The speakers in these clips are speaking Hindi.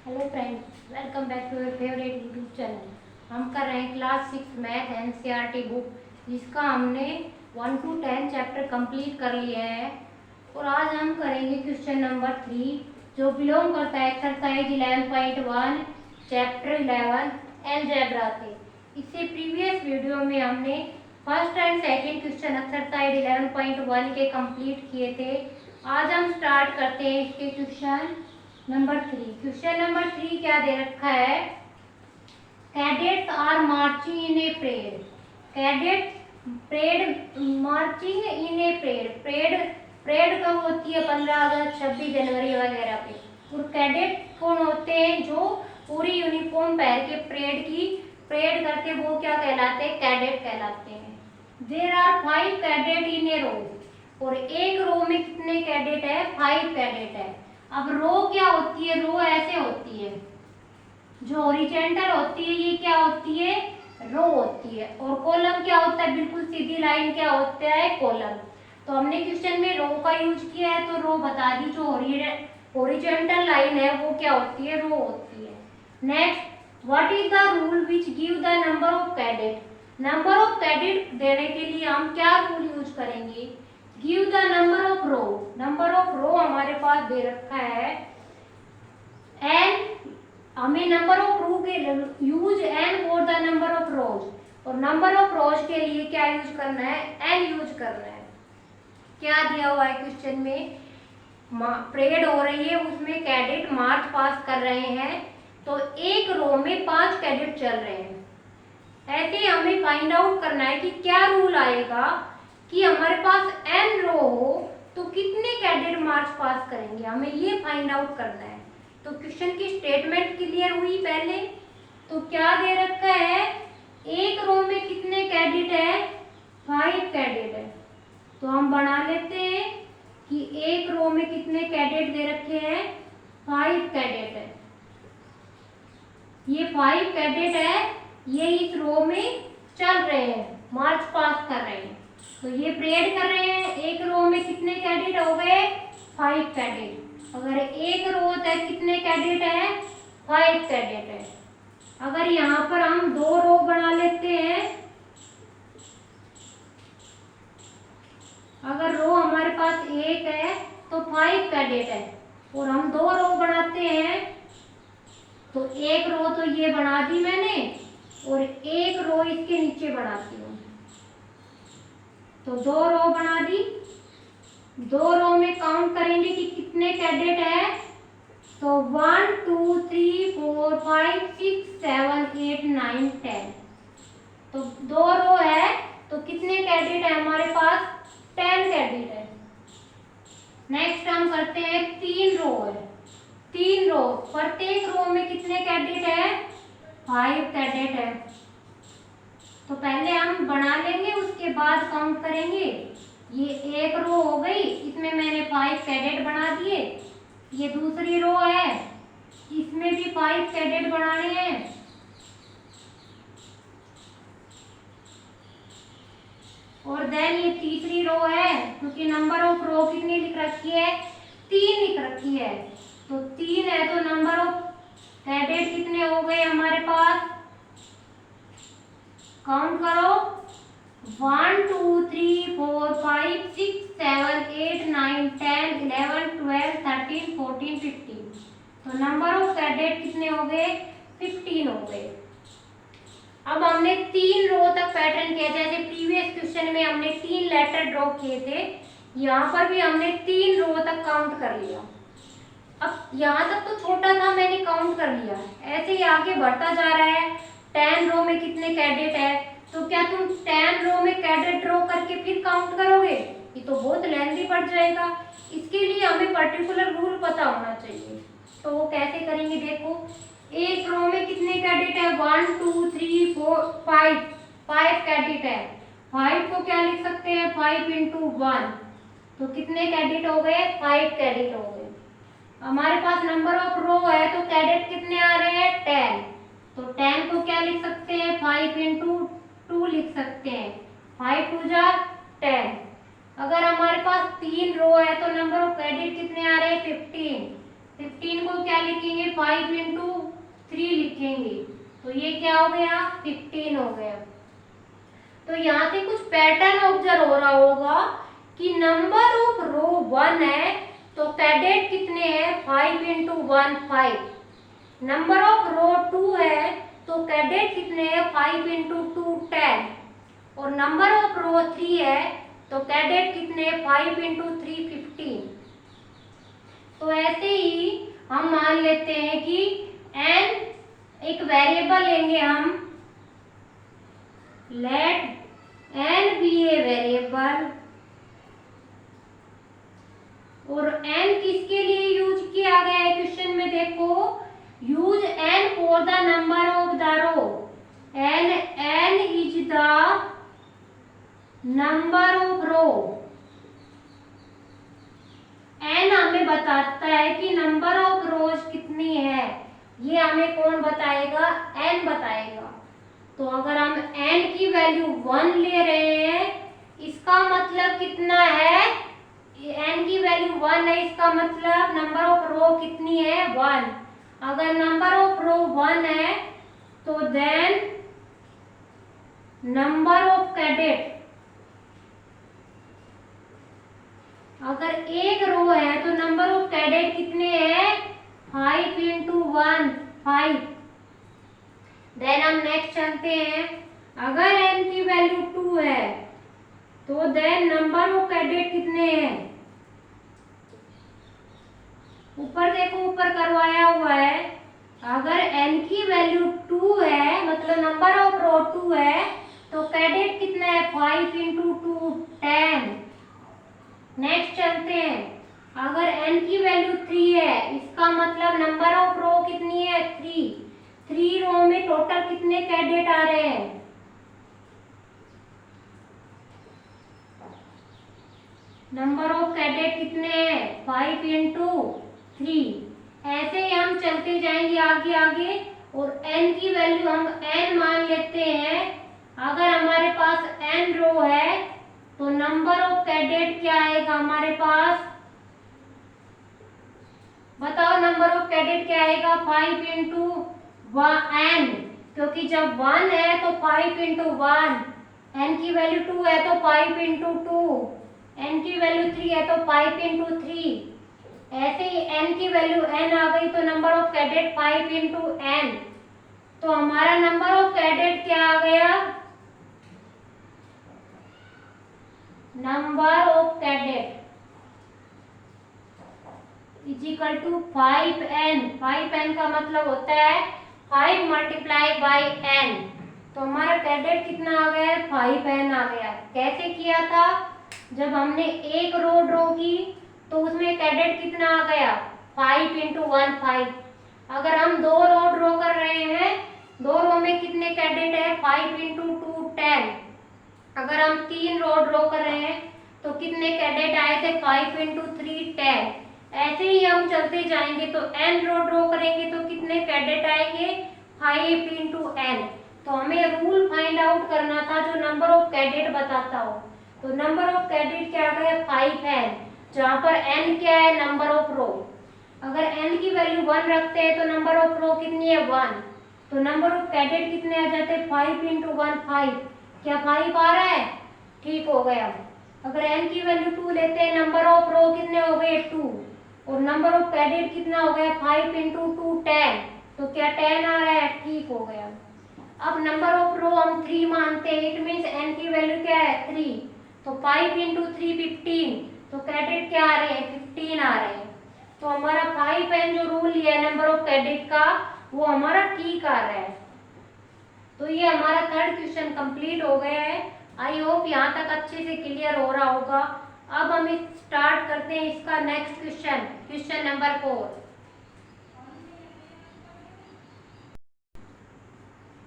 Hello friends, welcome back to your favourite YouTube channel. हम कर रहे हैं क्लास 6 मैथ एनसीईआरटी बुक, जिसका हमने 1 to 10 चैप्टर कंप्लीट कर लिया है। और आज हम करेंगे क्वेश्चन नंबर 3, जो बिलोंग करता है एक्सरसाइज 11.1 चैप्टर 11 अलजेब्रा से। इससे प्रीवियस वीडियो में हमने first and second question exercise 11.1 के कंप्लीट किए थे। आज हम स्टार्ट करते हैं इसके क्वेश्चन नंबर 3। क्वेश्चन नंबर 3 क्या दे रखा है? Cadets are marching in a parade. Cadets parade marching in a parade. Parade कब होती है? 15 अगस्त, 26 जनवरी वगैरह पे। और कैडेट कौन होते हैं? जो पूरी यूनिफॉर्म पहन के परेड करते, वो क्या कहलाते हैं? कैडेट कहलाते हैं। देयर आर 5 कैडेट इन ए रो। और एक रो में कितने कैडेट है? 5 कैडेट है। अब रो क्या होती है? रो ऐसे होती है, जो हॉरिजॉन्टल होती है ये क्या होती है? रो होती है। और कॉलम क्या होता है? बिल्कुल सीधी लाइन क्या होता है? कॉलम। तो हमने क्वेश्चन में रो का यूज किया है, तो रो बता दी। जो हॉरिजॉन्टल लाइन है वो क्या होती है? रो होती है। Next, what is the rule which give the number of cadet. Number of cadet देने के लिए हम क्या रूल यूज करेंगे? Give the number of row. Number of row हमारे पास दे रखा है एन। हमें नंबर ऑफ रो के use N for the number of रोज। और नंबर ऑफ रोज के लिए क्या यूज करना है? एन यूज करना है। क्या दिया हुआ है क्वेश्चन में? परेड हो रही है, उसमें कैडेट मार्च पास कर रहे हैं। तो एक रो में 5 कैडेट चल रहे हैं। ऐसे हमें फाइंड आउट करना है कि क्या रूल आएगा कि हमारे पास एन रो हो तो कितने कैडेट मार्च पास करेंगे। हमें ये फाइंड आउट करना है। तो क्वेश्चन की स्टेटमेंट क्लियर हुई पहले। तो क्या दे रखा है? एक रो में कितने कैडेट है? 5 कैडेट है। तो हम बना लेते हैं कि एक रो में कितने कैडेट दे रखे हैं? 5 कैडेट है। ये 5 कैडेट है, ये इस रो में चल रहे हैं, मार्च पास कर रहे हैं। तो ये परेड कर रहे हैं। एक रो में कितने कैडेट हो गए? 5 कैडेट। अगर एक रो तक कितने कैडेट है? 5 कैडेट है। अगर यहाँ पर हम 2 रो बना लेते हैं, अगर रो हमारे पास एक है तो 5 कैडेट है। और हम 2 रो बनाते हैं, तो एक रो तो ये बना दी मैंने, और एक रो इसके नीचे बनाती हूँ। तो 2 रो बना दी। 2 रो में काउंट करेंगे कि कितने कैडेट है। तो 1 2 3 4 5 6 7 8 9 10। तो 2 रो है तो कितने कैडेट है हमारे पास? 10 कैडेट है। नेक्स्ट हम करते हैं 3 रो है। 3 रो, प्रत्येक रो में कितने कैडेट है? 5 कैडेट है। तो पहले हम बना लेंगे, उसके बाद काउंट करेंगे। ये एक रो हो गई, इसमें मैंने 5 कैडेट बना दिए। ये दूसरी रो है, इसमें भी 5 कैडेट बनाने हैं। और देन ये तीसरी रो है, क्योंकि नंबर ऑफ रो कितनी लिख रखी है? 3 लिख रखी है। तो 3 है, तो नंबर ऑफ कैडेट कितने हो गए हमारे पास? काउंट करो। 1 2 3 4 5 6 7 8 9 10 11 12 13 14 15। तो नंबर ऑफ कैडेट कितने हो गए? 15 हो गए। अब हमने 3 रो तक पैटर्न किया, जैसे प्रीवियस क्वेश्चन में हमने 3 लेटर ड्रॉ किए थे। यहाँ पर भी हमने 3 रो तक काउंट कर लिया। अब यहाँ तक तो छोटा था, मैंने काउंट कर लिया। ऐसे ही आगे बढ़ता जा रहा है। 10 रो में कितने कैडेट है? तो क्या तुम 10 रो में कैडेट ड्रॉ करके फिर काउंट करोगे? ये तो बहुत लेंथी पड़ जाएगा। इसके लिए हमें पर्टिकुलर रूल पता होना चाहिए। तो वो कैसे करेंगे? देखो, एक रो में कितने कैडेट है? 1 2 3 4 5 कैडेट है। 5 को क्या लिख सकते हैं? 5 × 1। तो कितने कैडेट हो गए? 5 कैडेट हो गए। हमारे पास नंबर ऑफ रो है, तो कैडेट कितने आ रहे हैं? 10। तो 10 को क्या लिख सकते हैं? 5 × 2 लिख सकते हैं। 5 2 जा 10। अगर हमारे पास 3 रो है तो नंबर ऑफ कैडेट कितने आ रहे हैं? 15। 15 को क्या लिखेंगे? 5 इंटू 3 लिखेंगे तो ये क्या हो गया 15 हो गया। तो यहाँ से कुछ पैटर्न ऑब्जर्व हो रहा होगा कि नंबर ऑफ रो 1 है तो कैडेट कितने हैं 5 इंटू 1 5। नंबर ऑफ रो 2 है तो कैडेट कितने हैं 5 इंटू 2 10। और नंबर ऑफ रो 3 है तो कैडेट कितने हैं 5 इंटू 3 15। तो ऐसे ही हम मान लेते हैं कि n एक वेरिएबल लेंगे हम, let n be a variable. और n किसके लिए यूज किया गया है क्वेश्चन में देखो, use n for the number of the row. n is the number of row. n हमें बताता है कि नंबर ऑफ रोज कितनी है, ये हमें कौन बताएगा n बताएगा। तो अगर हम n की वैल्यू 1 ले रहे हैं इसका मतलब कितना है, n की वैल्यू 1 है इसका मतलब नंबर ऑफ रो कितनी है 1। अगर नंबर ऑफ रो 1 है तो देन नंबर ऑफ कैडेट, अगर एक रो है तो नंबर ऑफ कैडेट कितने हैं 5 इंटू 1 5। देन हम नेक्स्ट चलते हैं, अगर n की वैल्यू 2 है तो देन नंबर ऑफ कैडेट कितने हैं, ऊपर देखो ऊपर करवाया हुआ है। अगर n की वैल्यू 2 है मतलब नंबर ऑफ रो 2 है तो कैडेट कितना है 5 इंटू 2 10। नेक्स्ट चलते हैं, अगर n की वैल्यू 3 है इसका मतलब नंबर ऑफ रो कितनी है 3 रो में टोटल कितने कैडेट आ रहे हैं, नंबर ऑफ कैडेट कितने हैं 5 इंटू 3। ऐसे ही हम चलते जाएंगे आगे आगे। और n की वैल्यू हम n मान लेते हैं। अगर हमारे पास n रो है तो नंबर ऑफ कैडेट क्या आएगा हमारे पास, बताओ नंबर ऑफ कैडेट क्या आएगा 5 इंटू n, क्योंकि जब 1 है तो 5 इंटू 1, n की वैल्यू 2 है तो 5 इंटू 2, n की वैल्यू 3 है तो 5 इंटू 3। ऐसे ही n की वैल्यू n आ गई तो number of cadet 5 into n। तो हमारा नंबर ऑफ कैडेट क्या आ गया, number of cadet is equal to 5n। 5n का मतलब होता है 5 मल्टीप्लाई बाई n। तो हमारा कैडेट कितना आ गया 5n आ गया। कैसे किया था, जब हमने एक रो ड्रॉ की तो उसमें कैडेट कितना आ गया 5 इंटू 1 5। अगर हम दो रो ड्रॉ कर रहे हैं, दो रो में कितने कैडेट है 5 इंटू 2 10। अगर हम 3 रो ड्रॉ कर रहे हैं तो कितने कैडेट आए थे 5 इंटू 3 10। ऐसे ही हम चलते जाएंगे तो n रो ड्रॉ करेंगे तो कितने कैडेट आएंगे 5 इंटू n। तो हमें रूल फाइंड आउट करना था जो नंबर ऑफ कैडेट बताता हो। तो नंबर ऑफ कैडेट क्या आ गया 5n, जहाँ पर n क्या है नंबर ऑफ रो। अगर n की वैल्यू 1 रखते हैं तो नंबर ऑफ रो कितनी है 1। तो नंबर ऑफ कैडेट कितने आ जाते हैं 5 इंटू 1 5। क्या 5 आ रहा है, ठीक हो गया। अगर n की वैल्यू 2 लेते हैं नंबर ऑफ रो कितने हो गए 2, और नंबर ऑफ कैडेट कितना हो गया 5 इंटू 2 10। तो क्या 10 आ रहा है, ठीक हो गया। अब नंबर ऑफ रो हम 3 मानते हैं, इट मीन्स n की वैल्यू क्या है 3। तो 5 इंटू 3 15। तो कैडेट क्या आ रहे हैं 15 आ रहे हैं। तो हमारा 5n जो रूल लिया है नंबर ऑफ कैडेट का वो हमारा ठीक आ रहा है। तो ये हमारा थर्ड क्वेश्चन कंप्लीट हो गया है। आई होप यहाँ तक अच्छे से क्लियर हो रहा होगा। अब हम स्टार्ट करते हैं इसका next question, question number 4।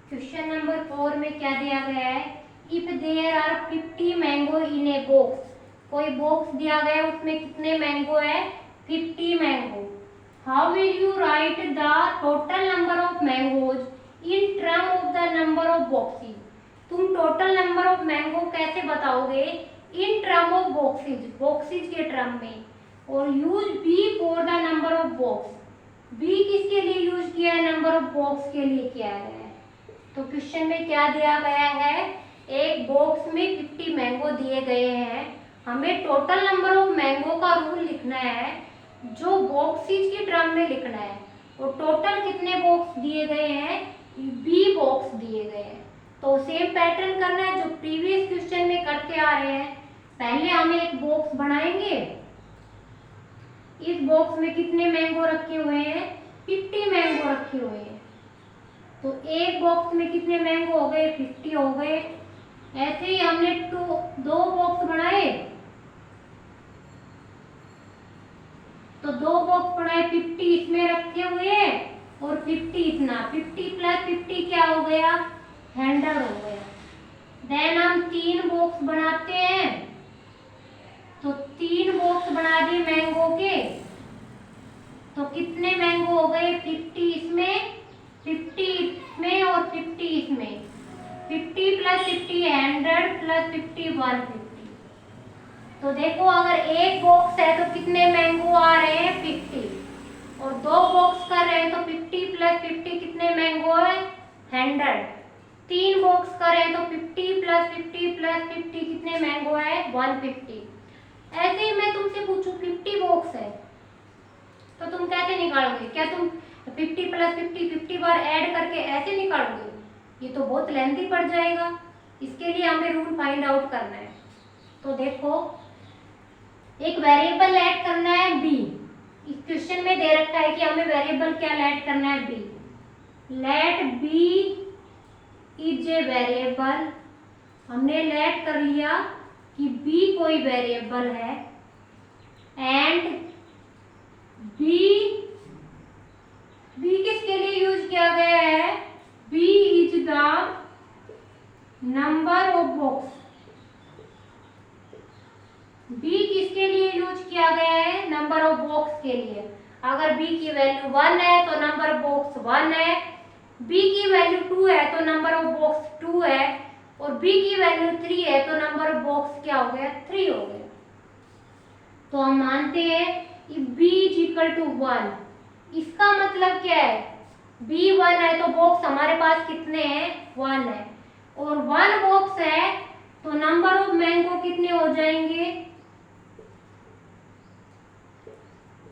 Question number 4 में क्या दिया गया है, if there are 50 mango in a box. कोई बॉक्स दिया गया है उसमें कितने मैंगो है 50 mango. How will you write the total number of mangoes in term of the number of boxes. तुम टोटल नंबर ऑफ मैंगो कैसे बताओगे in term of boxes, boxes के टर्म में। और use B for the number of box, b किसके लिए यूज किया है? नंबर ऑफ बॉक्स के लिए किया गया है। तो क्वेश्चन में क्या दिया गया है? एक बॉक्स में 50 मैंगो दिए गए हैं, हमें टोटल नंबर ऑफ मैंगो का रूल लिखना है, जो बॉक्सेस की टर्म में लिखना है। और टोटल कितने बॉक्स दिए गए हैं? बी बॉक्स दिए गए हैं। तो सेम पैटर्न करना है जो प्रीवियस क्वेश्चन में करते आ रहे हैं। पहले हम एक बॉक्स बनाएंगे। इस बॉक्स में कितने मैंगो रखे हुए हैं? 50 मैंगो रखे हुए हैं। तो एक बॉक्स में कितने मैंगो हो गए? 50 हो गए। ऐसे ही हमने दो बॉक्स बनाए, तो दो बॉक्स बनाए, 50 इसमें रखे हुए हैं और 50 इतना। 50 प्लस 50 क्या हो गया? 100 हो गया। देन हम 3 बॉक्स बनाते हैं, तो 3 बॉक्स बना दिए मैंगो के। तो कितने मैंगो हो गए? 50 इसमें, 50 इसमें और 50 इसमें। 50 प्लस 50 100 प्लस 50 150। तो देखो अगर एक बॉक्स है तो कितने मैंगो आ रहे हैं? 50। और दो बॉक्स कर रहे हैं तो 50 प्लस 50 कितने मैंगो है? 100। 3 बॉक्स कर रहे हैं तो 50 प्लस 50 प्लस 50 कितने मैंगो है? 150। ऐसे ही मैं तुमसे पूछूं 50 बॉक्स है तो तुम कैसे निकालोगे? क्या तुम 50 प्लस 50 बार ऐड करके ऐसे निकालोगे? ये तो बहुत लेंथी पड़ जाएगा। इसके लिए हमें रूल फाइंड आउट करना है। तो देखो एक वेरिएबल ऐड करना है बी। इस क्वेश्चन में दे रखा है कि हमें वेरिएबल क्या ऐड करना है? B. Let b is a variable. हमने लेट कर लिया कि बी कोई वेरिएबल है एंड बी किसके लिए यूज किया गया है? B is the number of box. B किसके लिए यूज किया गया है? नंबर ऑफ बॉक्स के लिए। अगर बी की वैल्यू 1 है तो नंबर ऑफ बॉक्स 1 है, बी की वैल्यू 2 है तो नंबर ऑफ बॉक्स 2 है, और बी की वैल्यू 3 है तो नंबर ऑफ बॉक्स क्या हो गया? 3 हो गया। तो हम मानते हैं कि b इज इक्वल टू 1। इसका मतलब क्या है? b 1 है तो बॉक्स हमारे पास कितने हैं? 1 है। और 1 बॉक्स है तो नंबर ऑफ मैंगो कितने हो जाएंगे?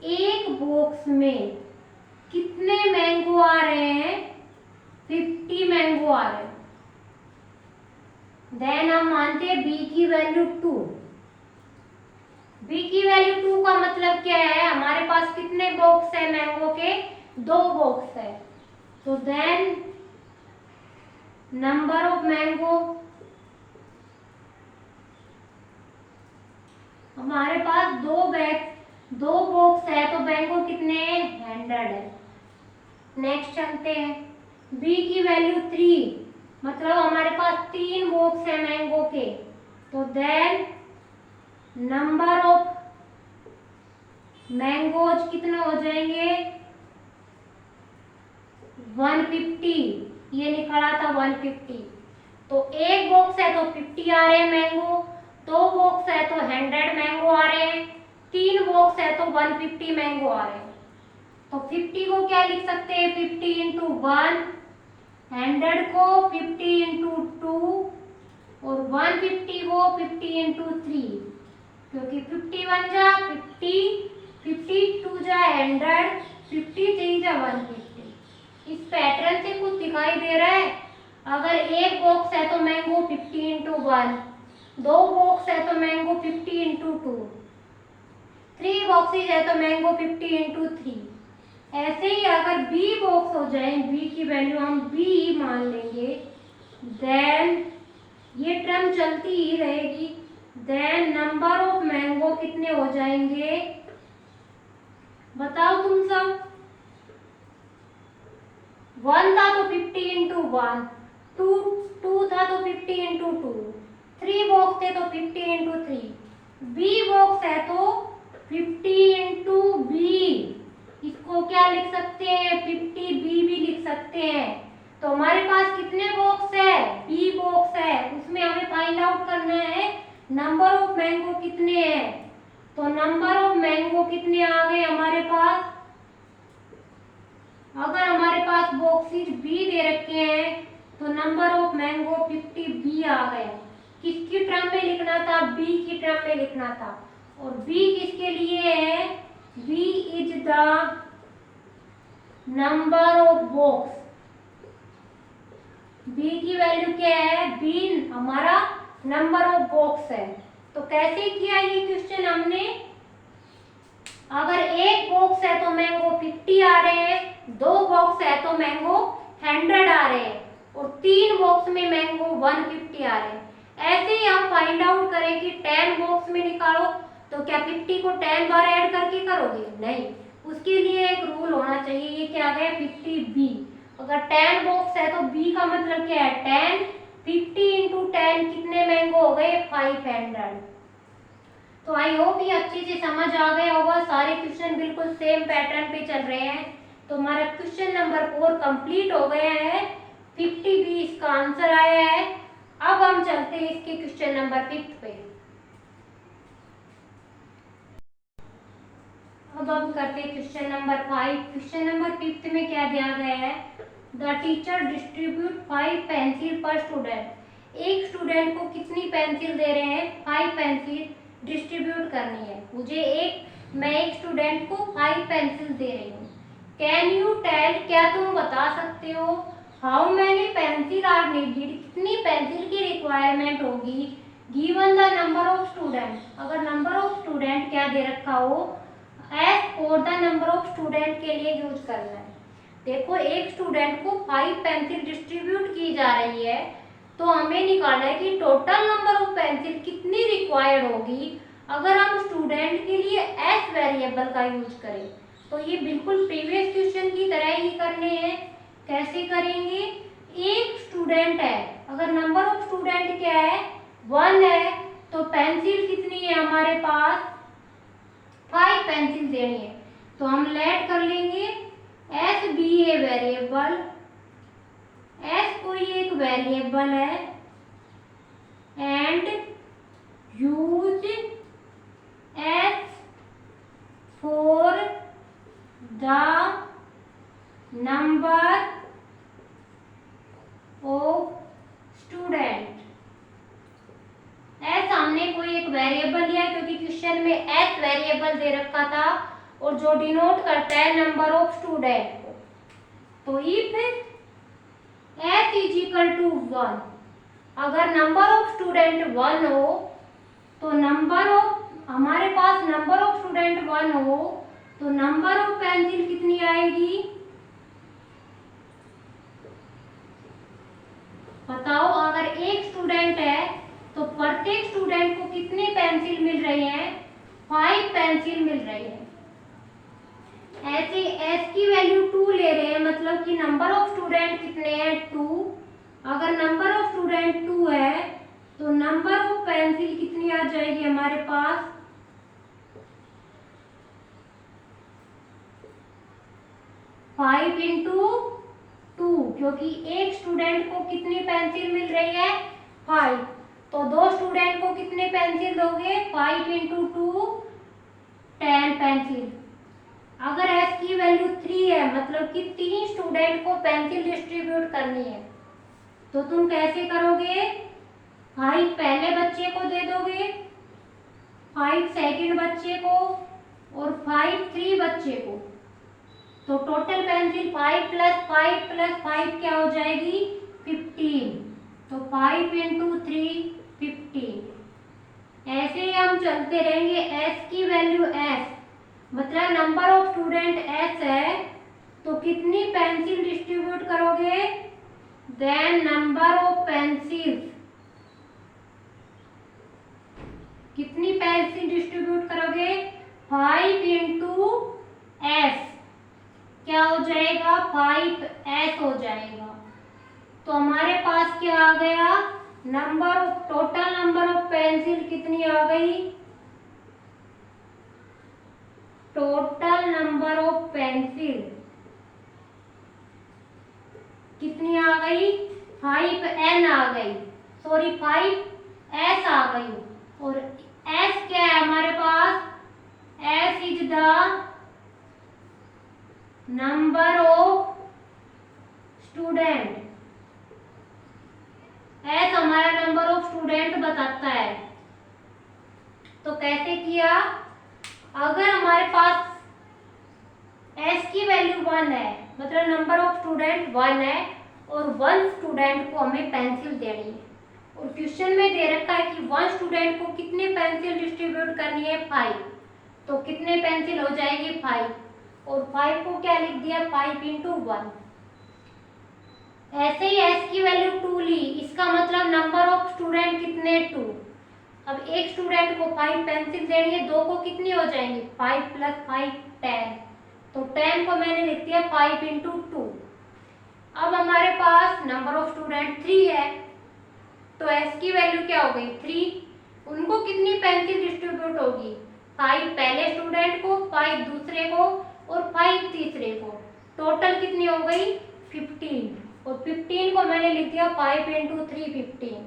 एक बॉक्स में कितने मैंगो आ रहे हैं? 50 मैंगो आ रहे हैं। देन हम मानते हैं b की वैल्यू 2। b की वैल्यू 2 का मतलब क्या है? हमारे पास कितने बॉक्स है मैंगो के? 2 बॉक्स है। तो देन नंबर ऑफ मैंगो हमारे पास दो बॉक्स है तो मैंगो कितने हैं? 100 है। नेक्स्ट चलते हैं, b की वैल्यू 3, मतलब हमारे पास 3 बॉक्स है मैंगो के। तो देन नंबर ऑफ मैंगोज कितने हो जाएंगे? 150। ये निकला था 150। तो एक बॉक्स है तो 50 आ रहे हैं मैंगो, 2 बॉक्स है तो 100 मैंगो आ रहे हैं, 3 बॉक्स है तो 150 मैंगो आ रहे हैं। तो 50 को क्या लिख सकते हैं? 50 इंटू 1, 100 को 50 इंटू 2 और 150 को 50 इंटू 3, क्योंकि 51 जा 50, 52 जा 100, 53 जा 150। इस पैटर्न से कुछ दिखाई दे रहा है? अगर एक बॉक्स है तो मैंगो 50 इंटू 1, 2 बॉक्स है तो मैंगो 50 इंटू 2, 3 बॉक्सेज है तो मैंगो 50 इंटू 3। ऐसे ही अगर b बॉक्स हो जाए, b की वैल्यू हम b मान लेंगे, देन ये टर्म चलती ही रहेगी। देन नंबर ऑफ मैंगो कितने हो जाएंगे? बताओ तुम सब। 1 था तो 50 इंटू 1, 2 था तो 50 इंटू 2, 3 बॉक्स थे तो 50 इंटू 3, b बॉक्स है तो 50 इंटू बी। इसको क्या लिख सकते हैं? 50b भी लिख सकते हैं। तो हमारे पास कितने बॉक्स है? b बॉक्स है, उसमें हमें फाइंड आउट करना है नंबर ऑफ मैंगो कितने हैं। तो नंबर ऑफ मैंगो कितने आ गए हमारे पास? अगर हमारे पास बॉक्सेस बी दे रखे हैं तो नंबर ऑफ मैंगो 50 बी आ गया। किसकी टर्म में लिखना था? बी की टर्म में लिखना था। और बी किसके लिए है? B is the number of box. B की वैल्यू क्या है? बी हमारा नंबर ऑफ बॉक्स है। तो कैसे किया ये क्वेश्चन हमने? अगर एक बॉक्स है तो मैंगो 50 आ रहे हैं, दो बॉक्स है तो मैंगो 100 आ रहे हैं, और तीन बॉक्स में मैंगो 150 आ रहे हैं। ऐसे ही आप फाइंड आउट करें कि 10 बॉक्स में निकालो तो क्या 50 को 10 बार ऐड करके करोगे? नहीं, उसके लिए एक रूल होना चाहिए। ये क्या आ गया? 50 बी। अगर 10 बॉक्स है तो बी का मतलब क्या है? 10। 50 इंटू 10 कितने मैंगो हो गए? 500। तो आई होप ये अच्छे से समझ आ गया होगा। सारे क्वेश्चन बिल्कुल सेम पैटर्न पे चल रहे हैं। तो हमारा क्वेश्चन नंबर 4 कंप्लीट हो गया है। 50 भी इसका आंसर आया है। अब हम चलते हैं इसके क्वेश्चन नंबर 5 पे। अब हम करते हैं क्वेश्चन नंबर 5। क्वेश्चन नंबर 5 में क्या दिया गया है? द टीचर डिस्ट्रीब्यूट 5 पेंसिल पर स्टूडेंट। एक स्टूडेंट को कितनी पेंसिल दे रहे हैं? 5 पेंसिल डिस्ट्रीब्यूट करनी है मुझे। मैं एक स्टूडेंट को 5 पेंसिल दे रही हूँ। कैन यू टेल, क्या तुम बता सकते हो, how many pencil are needed, कितनी पेंसिल की रिक्वायरमेंट होगी, given the number of student, अगर नंबर ऑफ स्टूडेंट क्या दे रखा हो, as for the number of student के लिए यूज करना है। देखो, एक स्टूडेंट को 5 पेंसिल डिस्ट्रीब्यूट की जा रही है, तो हमें निकालना है कि टोटल नंबर ऑफ पेंसिल कितनी रिक्वायर्ड होगी अगर हम स्टूडेंट के लिए एस वेरिएबल का यूज करें। तो ये बिल्कुल प्रीवियस क्वेश्चन की तरह ही करने हैं। कैसे करेंगे? एक स्टूडेंट है, अगर नंबर ऑफ स्टूडेंट क्या है? 1 है, तो पेंसिल कितनी है हमारे पास? 5 पेंसिल देनी है। तो हम लेट कर लेंगे s be a variable. S कोई एक वेरिएबल है and use s for the number of student. S हमने कोई एक वेरिएबल लिया क्योंकि क्वेश्चन में एस वेरिएबल दे रखा था और जो डिनोट करता है नंबर ऑफ स्टूडेंट को। तो if s is equal to 1, अगर नंबर ऑफ स्टूडेंट 1 हो तो हमारे पास नंबर ऑफ स्टूडेंट 1 हो तो नंबर ऑफ पेंसिल कितनी आएगी? बताओ, अगर एक स्टूडेंट है तो प्रत्येक स्टूडेंट को कितनी पेंसिल मिल रही है? 5 पेंसिल मिल रही है। ऐसे एस की वैल्यू 2 ले रहे हैं, मतलब कि नंबर ऑफ स्टूडेंट कितने हैं? 2। अगर नंबर ऑफ स्टूडेंट 2 है तो नंबर ऑफ पेंसिल कितनी आ जाएगी हमारे पास? 5 इंटू 2, क्योंकि एक स्टूडेंट को कितनी पेंसिल मिल रही है? 5। तो दो स्टूडेंट को कितने पेंसिल दोगे? 5 इंटू 2 10 पेंसिल। अगर एस की वैल्यू 3 है, मतलब कि 3 स्टूडेंट को पेंसिल डिस्ट्रीब्यूट करनी है, तो तुम कैसे करोगे? 5 पहले बच्चे को दे दोगे, 5 सेकंड बच्चे को और 5 3 बच्चे को। तो टोटल पेंसिल 5 प्लस 5 प्लस 5 क्या हो जाएगी? 15। तो 5 इंटू 3 15। ऐसे ही हम चलते रहेंगे। एस की वैल्यू एस, मतलब नंबर ऑफ स्टूडेंट एस है, तो कितनी पेंसिल डिस्ट्रीब्यूट करोगे? देन नंबर ऑफ पेंसिल्स, कितनी पेंसिल डिस्ट्रीब्यूट करोगे? 5 इंटू एस, क्या हो जाएगा? 5s हो जाएगा। तो हमारे पास क्या आ गया? टोटल नंबर ऑफ पेंसिल कितनी आ गई? टोटल नंबर ऑफ पेंसिल कितनी आ गई? 5n आ गई, सॉरी 5s आ गई। और s क्या है हमारे पास? s is the number of student, S हमारा नंबर ऑफ स्टूडेंट बताता है। तो कैसे किया, अगर हमारे पास एस की वैल्यू 1 है, मतलब नंबर ऑफ स्टूडेंट 1 है और 1 स्टूडेंट को हमें पेंसिल देनी है, और क्वेश्चन में दे रखा है कि 1 स्टूडेंट को कितने पेंसिल डिस्ट्रीब्यूट करनी है, 5। तो कितने पेंसिल हो जाएगी, 5, और 5 को क्या लिख दिया, 5 इंटू 1। ऐसे ही एस की वैल्यू 2 ली, इसका मतलब नंबर ऑफ स्टूडेंट कितने, 2। अब एक स्टूडेंट को 5 पेंसिल देनी है, 2 को कितनी हो जाएंगी, 5 प्लस 5 10। तो 10 को मैंने लिख दिया 5 इंटू 2। अब हमारे पास नंबर ऑफ स्टूडेंट 3 है, तो एस की वैल्यू क्या हो गई, 3। उनको कितनी पेंसिल डिस्ट्रीब्यूट होगी, 5 पहले स्टूडेंट को, 5 दूसरे को और 5 तीसरे को। टोटल कितनी हो गई, 15, और 15 को मैंने लिख दिया 5 इंटू 3 15।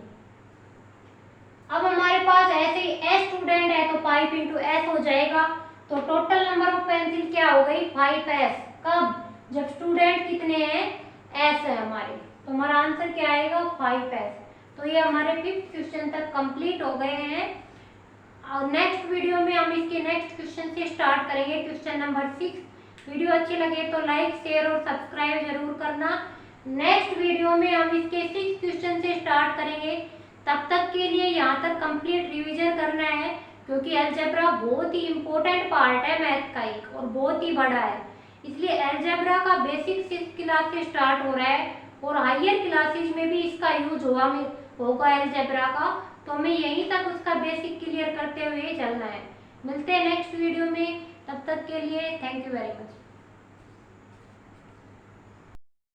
अब हमारे पास ऐसे ही एस स्टूडेंट है तो 5 इंटू एस हो जाएगा। तो टोटल नंबर ऑफ पेंसिल क्या हो गई, 5s। कब, जब स्टूडेंट कितने हैं, एस है हमारे, तो हमारा आंसर क्या आएगा, 5s। तो ये हमारे 5th क्वेश्चन तक कंप्लीट हो गए हैं। और नेक्स्ट वीडियो में हम इसके नेक्स्ट क्वेश्चन से स्टार्ट करेंगे, क्वेश्चन नंबर 6। वीडियो अच्छी लगे तो लाइक शेयर और सब्सक्राइब जरूर करना। नेक्स्ट वीडियो में हम इसके 6th क्वेश्चन से स्टार्ट करेंगे। तब तक के लिए यहाँ तक कंप्लीट रिवीजन करना है, क्योंकि अलजेब्रा बहुत ही इंपॉर्टेंट पार्ट है मैथ का एक, और बहुत ही बड़ा है। इसलिए अलजेब्रा का बेसिक 6th क्लास से स्टार्ट हो रहा है, और हायर क्लासेज में भी इसका यूज होगा अलजेब्रा का। तो हमें यहीं तक उसका बेसिक क्लियर करते हुए चलना है। मिलते हैं नेक्स्ट वीडियो में, तब तक के लिए थैंक यू वेरी मच।